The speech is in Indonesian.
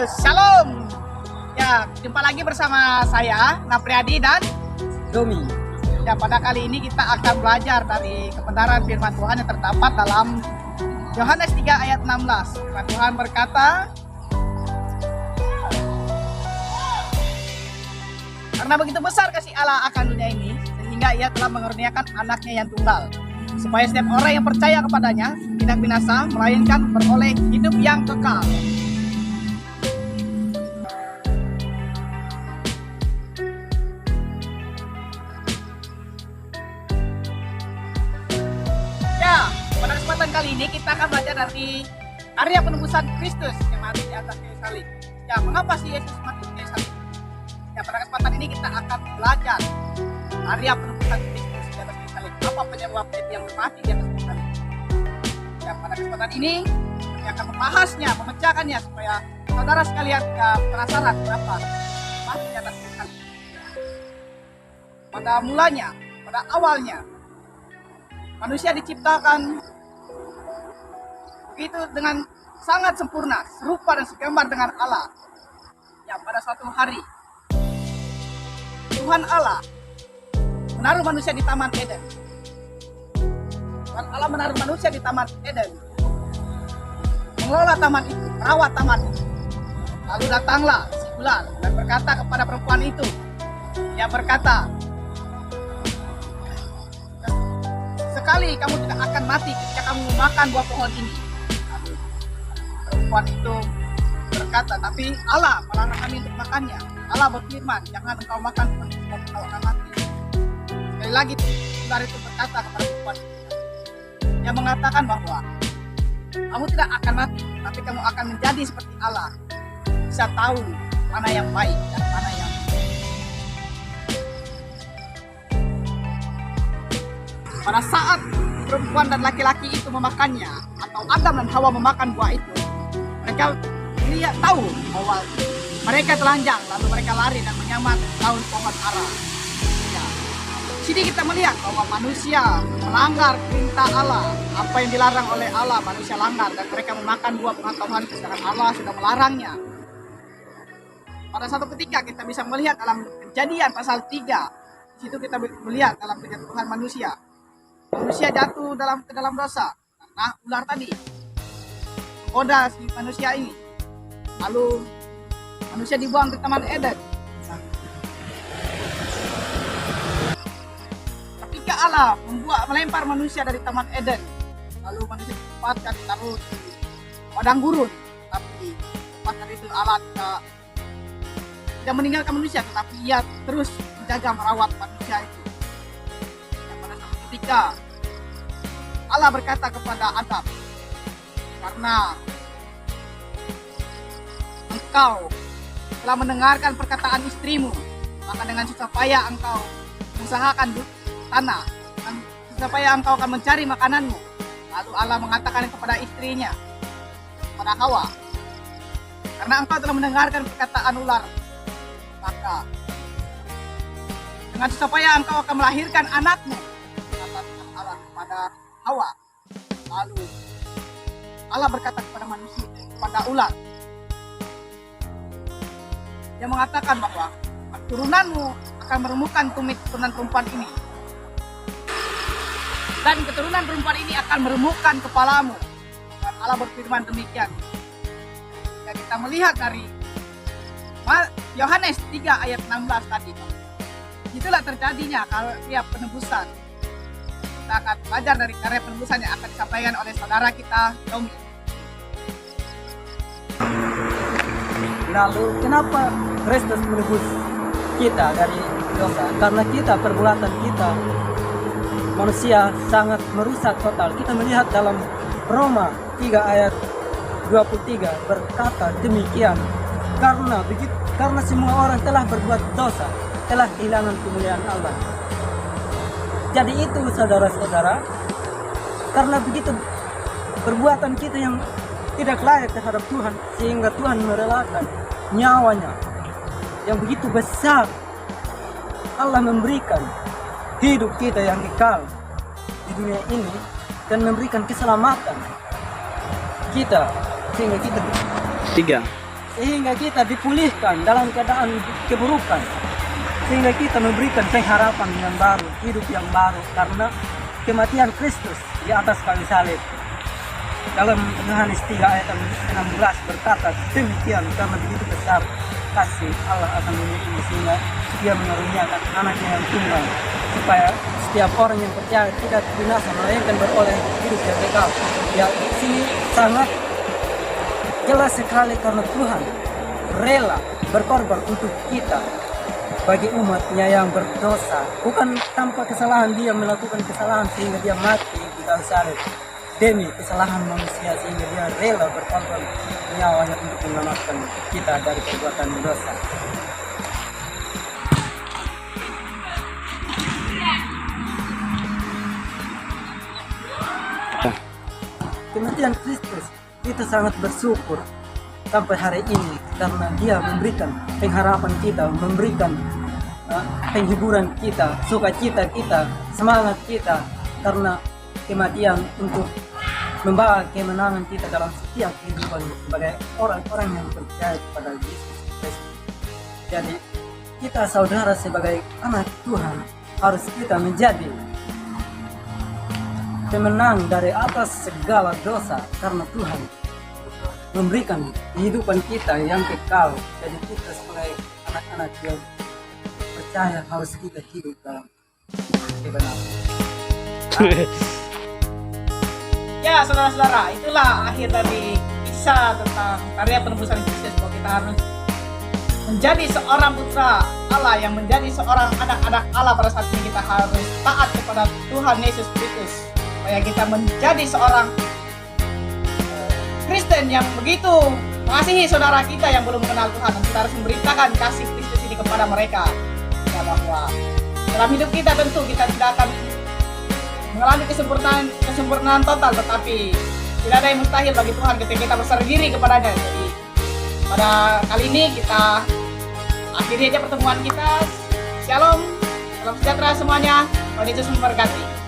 Kristus. Shalom. Ya, jumpa lagi bersama saya Napriadi dan Domi. ya, pada kali ini kita akan belajar dari kebenaran firman Tuhan yang terdapat dalam Yohanes 3 ayat 16. Firman Tuhan berkata, karena begitu besar kasih Allah akan dunia ini, sehingga ia telah mengaruniakan anaknya yang tunggal, supaya setiap orang yang percaya kepadanya tidak binasa, melainkan beroleh hidup yang kekal. Ya, pada kesempatan kali ini kita akan belajar dari karya penebusan Kristus yang mati di atas kayu salib. Ya, mengapa sih Yesus mati di kayu salib? Ya, pada kesempatan ini kita akan belajar karya penebusan Kristus di atas kayu salib. Apa penyebabnya dia mati di atas kayu salib? Ya, pada kesempatan ini kita akan membahasnya, memecahkannya supaya saudara sekalian tidak penasaran kenapa mati di atas kayu salib. Pada mulanya, pada awalnya, manusia diciptakan begitu dengan sangat sempurna, serupa dan segambar dengan Allah. Ya, pada suatu hari Tuhan Allah menaruh manusia di Taman Eden. Tuhan Allah menaruh manusia di Taman Eden, mengelola taman itu, merawat taman itu. Lalu datanglah si ular dan berkata kepada perempuan itu, dia berkata, sekali kamu tidak akan mati ketika kamu makan buah pohon ini. Lalu perempuan itu berkata, tapi Allah melarang kami untuk makannya. Allah berfirman, jangan engkau makan sebab engkau akan mati. Sekali lagi ular itu berkata kepada perempuan itu, yang mengatakan bahwa kamu tidak akan mati, tapi kamu akan menjadi seperti Allah, bisa tahu mana yang baik dan mana yang buruk. Pada saat perempuan dan laki-laki itu memakannya, atau Adam dan Hawa memakan buah itu, mereka lihat tahu bahwa mereka telanjang, lalu mereka lari dan menyamar daun pohon ara. Ya. Di sini kita melihat bahwa manusia melanggar perintah Allah. Apa yang dilarang oleh Allah, manusia langgar, dan mereka memakan buah pengetahuan, sedangkan Allah sudah melarangnya. Pada satu ketika kita bisa melihat dalam Kejadian pasal 3, di situ kita melihat dalam kejatuhan manusia. Manusia jatuh ke dalam dosa karena ular tadi menggoda si manusia ini. Lalu manusia dibuang ke Taman Eden. Ketika Allah melempar manusia dari Taman Eden, lalu manusia ditempatkan ditaruh di padang gurun. Tapi pas dari itu Allah tidak meninggalkan manusia, tetapi ia terus menjaga merawat manusia itu. Ketika Allah berkata kepada Adam, karena engkau telah mendengarkan perkataan istrimu, maka dengan susah payah engkau mengusahakan tanah, dengan susah payah engkau akan mencari makananmu. Lalu Allah mengatakan kepada istrinya, kepada Hawa, karena engkau telah mendengarkan perkataan ular, maka dengan susah payah engkau akan melahirkan anakmu. Allah kepada Hawa. Lalu Allah berkata kepada manusia, kepada ular, dia mengatakan bahwa keturunanmu akan meremukkan tumit keturunan perempuan ini, dan keturunan perempuan ini akan meremukkan kepalamu. Dan Allah berfirman demikian. Dan kita melihat dari Yohanes 3 ayat 16 tadi, itulah terjadinya karya penebusan. Kita akan belajar dari karya penebusan yang akan disampaikan oleh saudara kita, Domi. Lalu kenapa Kristus menebus kita dari dosa? Karena kita, perbuatan kita, manusia sangat merusak total. Kita melihat dalam Roma 3 ayat 23 berkata demikian, karena semua orang telah berbuat dosa, telah kehilangan kemuliaan Allah. Jadi itu saudara-saudara, karena begitu perbuatan kita yang tidak layak terhadap Tuhan, sehingga Tuhan merelakan nyawanya yang begitu besar. Allah memberikan hidup kita yang kekal di dunia ini dan memberikan keselamatan kita, sehingga kita sehingga kita dipulihkan dalam keadaan keburukan, sehingga kita memberikan pengharapan yang baru, hidup yang baru karena kematian Kristus di atas kayu salib. Dalam Yohanes 3 ayat 16 berkata demikian, karena begitu besar kasih Allah akan dunia ini sehingga Dia mengaruniakan anaknya yang tunggal supaya setiap orang yang percaya tidak binasa melainkan beroleh hidup yang kekal. Ya, sini sangat jelas sekali karena Tuhan rela berkorban untuk kita bagi umatnya yang berdosa. Bukan tanpa kesalahan dia melakukan kesalahan sehingga dia mati di kayu salib demi kesalahan manusia, sehingga dia rela berkorban nyawanya untuk menyelamatkan kita dari perbuatan dosa. Kematian Kristus, kita sangat bersyukur sampai hari ini karena Dia memberikan pengharapan kita, memberikan penghiburan kita, sukacita kita, semangat kita, karena kematian untuk membawa kemenangan kita dalam setiap kehidupan sebagai orang-orang yang percaya kepada Yesus Kristus. Jadi kita saudara sebagai anak Tuhan harus kita menjadi pemenang dari atas segala dosa karena Tuhan memberikan kehidupan kita yang kekal. Jadi kita sebagai anak-anak yang percaya harus kita hidup dalam kebenaran. Ya saudara-saudara, itulah akhir dari kisah tentang karya penebusan Kristus, bahwa kita harus menjadi seorang putra Allah, yang menjadi seorang anak-anak Allah. Pada saat ini kita harus taat kepada Tuhan Yesus Kristus, supaya kita menjadi seorang Kristen yang begitu mengasihi saudara kita yang belum mengenal Tuhan. Dan kita harus memberitakan kasih Kristus ini kepada mereka, ya, bahwa dalam hidup kita tentu kita tidak akan mengalami kesempurnaan total, tetapi tidak ada yang mustahil bagi Tuhan ketika kita berserah diri kepadanya. Jadi pada kali ini kita akhiri aja pertemuan kita. Shalom, salam sejahtera semuanya. Tuhan Yesus memberkati.